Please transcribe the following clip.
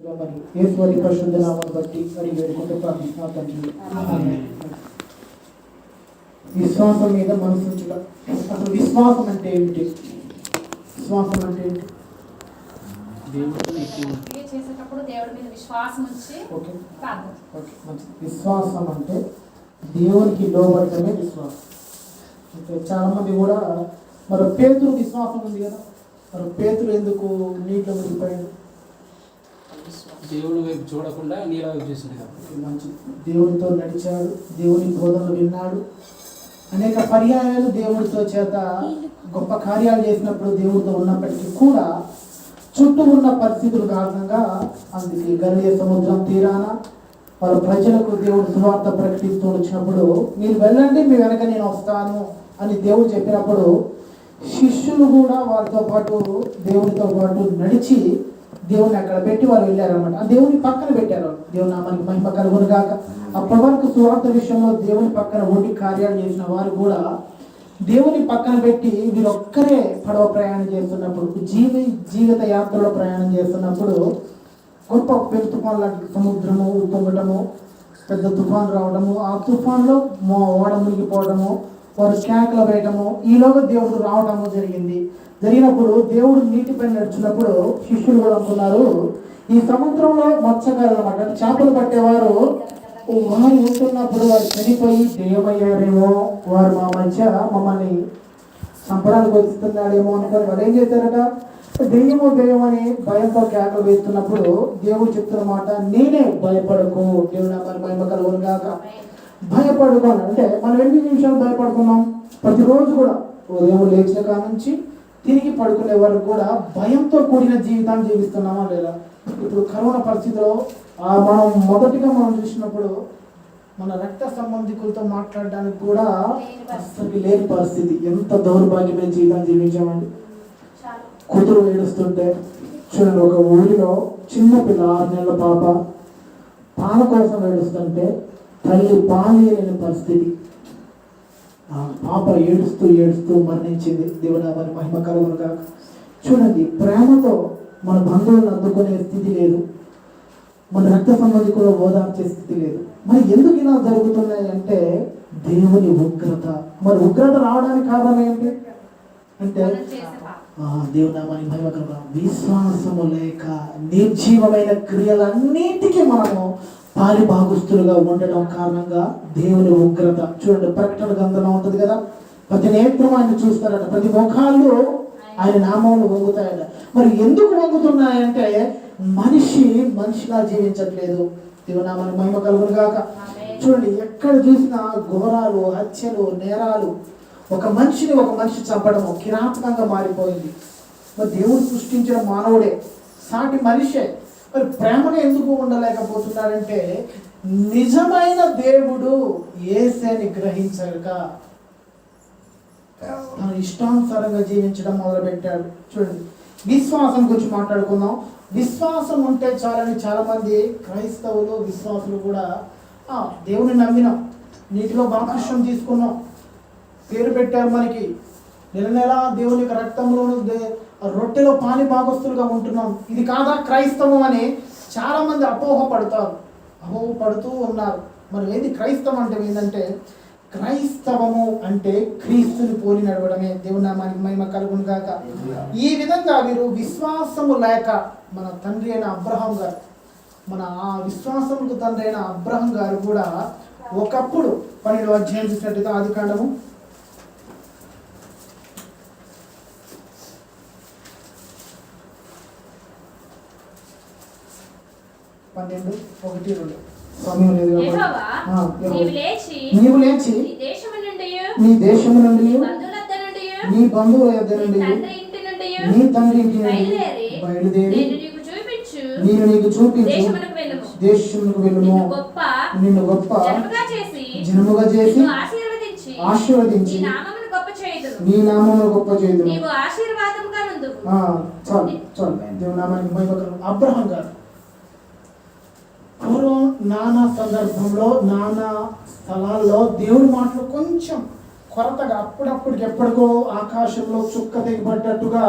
మరి యేసుని పరిశుద్ధ నామాన్ని బట్టి అడిగి వేడుకుంటూ ప్రార్థిస్తున్నా తండ్రి. విశ్వాసం మీద మనసు ఉంచుట. అసలు విశ్వాసం అంటే ఏమిటి? విశ్వాసం అంటే ఏంటి? చేసేటప్పుడు దేవుడి మీద విశ్వాసం ఉంచి ఓకే మంచిది. విశ్వాసం అంటే దేవునికి లోబడటమే విశ్వాసం. అంటే చాలా మంది కూడా మరి పేతురు విశ్వాసం ఉంది కదా, మరి పేతురు ఎందుకు నీటిలో మునిగిపోయాడు? దేవుని వైపు చూడకుండా నీళ్ళ వైపు చేసింది కాబట్టి. మంచిది. దేవునితో నడిచాడు, దేవుని బోధనలు విన్నాడు, అనేక పర్యాయాలు దేవుడితో చేత గొప్ప కార్యాలు చేసినప్పుడు దేవుడితో ఉన్నప్పటికీ కూడా చుట్టూ ఉన్న పరిస్థితుల కారణంగా అందుకే గలిలయ సముద్రం తీరాన వాళ్ళ ప్రజలకు దేవుడు సువార్త ప్రకటిస్తూ వచ్చినప్పుడు మీరు వెళ్ళండి, మీ వెనక నేను వస్తాను అని దేవుడు చెప్పినప్పుడు శిష్యులు కూడా వారితో పాటు దేవునితో పాటు నడిచి దేవుని అక్కడ పెట్టి వారు వెళ్ళారనమాట. ఆ దేవుని పక్కన పెట్టారు. దేవుని నామానికి మహిమ కలుగును గాక. అప్పటి వరకు సువార్త విషయంలో దేవుని పక్కన ఉండి కార్యాలు చేసిన వారు కూడా దేవుని పక్కన పెట్టి వీరొక్కరే పడవ ప్రయాణం చేస్తున్నప్పుడు, జీవిత యాత్రలో ప్రయాణం చేస్తున్నప్పుడు గొప్ప పెద్ద తుఫాన్ లాంటి సముద్రము ఉప్పొంగటము, పెద్ద తుఫాన్ రావడము, ఆ తుఫాన్లో ఓడ మునిగిపోవడము, వారు కేకలు వేయటము, ఈలోగా దేవుడు రావడము జరిగినప్పుడు దేవుడు నీటిపై నడిచినప్పుడు శిష్యులు కూడా అనుకున్నారు ఈ సముద్రంలో మత్స్యకారులు అన్నమాట, చేపలు పట్టేవారు వారు ఉంటున్నప్పుడు వారు చనిపోయి దెయ్యమయ్యారేమో, వారు మా మధ్య మమ్మల్ని సంపడానికి వస్తున్నాడేమో అనుకొని వాళ్ళు ఏం చేశారట, దెయ్యం అని భయంతో కేకలు వేస్తున్నప్పుడు దేవుడు చెప్తున్న మాట, నేనే భయపడకు, దేవుడు నామానికి మహిమ కలుగును గాక. భయపడుకోను అంటే మనం ఎన్ని నిమిషాలు భయపడుకున్నాం? ప్రతిరోజు కూడా ఉదయం లేచిన కాడ నుంచి తిరిగి పడుకునే వరకు కూడా భయంతో కూడిన జీవితాన్ని జీవిస్తున్నామా లేదా? ఇప్పుడు కరోనా పరిస్థితిలో మనం మొదటిగా చూసినప్పుడు మన రక్త సంబంధికులతో మాట్లాడడానికి కూడా అస్సలు లేని పరిస్థితి. ఎంత దౌర్భాగ్యమైన జీవితాన్ని జీవించామండి. కూతురు ఏడుస్తుంటే చూడండి, ఒక ఊరిలో చిన్న పిల్ల 6 నెలల పాప పాల కోసం ఏడుస్తుంటే తల్లి పాలేని పరిస్థితి. ఆ పాప ఏడుస్తూ మరణించింది. దేవుని మహిమ కలుగును గాక. చూడండి, ప్రేమతో మన బంధువులను అందుకునే స్థితి లేదు, మన రక్త సంబంధికులు ఓదార్చే స్థితి లేదు. మరి ఎందుకు ఇలా జరుగుతున్నాయి అంటే దేవుని ఉగ్రత. మరి ఉగ్రత రావడానికి కారణం ఏంటి అంటే దేవుని నామానికి మహిమ కలుగును. విశ్వాసము లేక నిర్జీవమైన క్రియలన్నిటికీ మనము పాలి భాగస్తులుగా ఉండడం కారణంగా దేవుని ఉగ్రత. చూడండి, ప్రకటన గ్రంథంలో ఉంటుంది కదా, ప్రతి నేత్రం ఆయన చూస్తారట, ప్రతి ముఖాలు ఆయన నామంలో వంగుతాయట. మరి ఎందుకు వంగుతున్నాయంటే మనిషిలా జీవించట్లేదు. దేవుని నామానికి మహిమ కలుగును గాక. చూడండి, ఎక్కడ చూసినా ఘోరాలు, హత్యలు, నేరాలు, ఒక మనిషి చంపడము కిరాతకంగా మారిపోయింది. మరి దేవుడు సృష్టించిన మానవుడే, సాటి మనిషే. మరి ప్రేమను ఎందుకు ఉండలేకపోతున్నాడంటే నిజమైన దేవుడు యేసుని గ్రహించక తన ఇష్టానుసారంగా జీవించడం మొదలుపెట్టాడు. చూడండి, విశ్వాసం గురించి మాట్లాడుకుందాం. విశ్వాసం ఉంటే చాలని చాలా మంది క్రైస్తవులు విశ్వాసులు కూడా దేవుని నమ్మినాం, నీటిలో బాప్తిస్మం తీసుకున్నాం, పేరు పెట్టారు మనకి, నెల దేవుని యొక్క రక్తంలోను రొట్టెలో పాని భాగస్తులుగా ఉంటున్నాం, ఇది కాదా క్రైస్తవం అని చాలా మంది అపోహపడుతూ ఉన్నారు. మరి ఏది క్రైస్తవం అంటే ఏంటంటే, క్రైస్తవము అంటే క్రీస్తుని పోలి నడవడమే. దేవుని నామానికి మహిమ కలుగును గాక. ఈ విధంగా వీరు విశ్వాసము లేక మన తండ్రి అయిన అబ్రహాం గారు, మన ఆ విశ్వాసములకు తండ్రి అయిన అబ్రహాం గారు కూడా ఒకప్పుడు 12వ అధ్యాయం చూసినట్టుగా ఆదికాండము 12:1-2 సమయం లేదు. నీవు లేచి నీ దేశము నుండి నీ బంధువుల యొద్ద నుండి నీ తండ్రి ఇంటి నుండి బయలుదేరి నేను నీకు చూపించు దేశమునకు వెళ్ళుము. నిన్ను గొప్ప జనముగా చేసి ఆశీర్వదించి నీ నామమును గొప్ప చేయుదును. చాలు దేవుని నామానికి మహిమ కలుగును. అబ్రహాం గారు పూర్వం నానా సందర్భంలో నానా స్థలాల్లో దేవుడి మాటలు కొంచెం కొరతగా అప్పుడప్పుడికి ఎప్పటికో ఆకాశంలో చుక్క తెగిపడ్డట్టుగా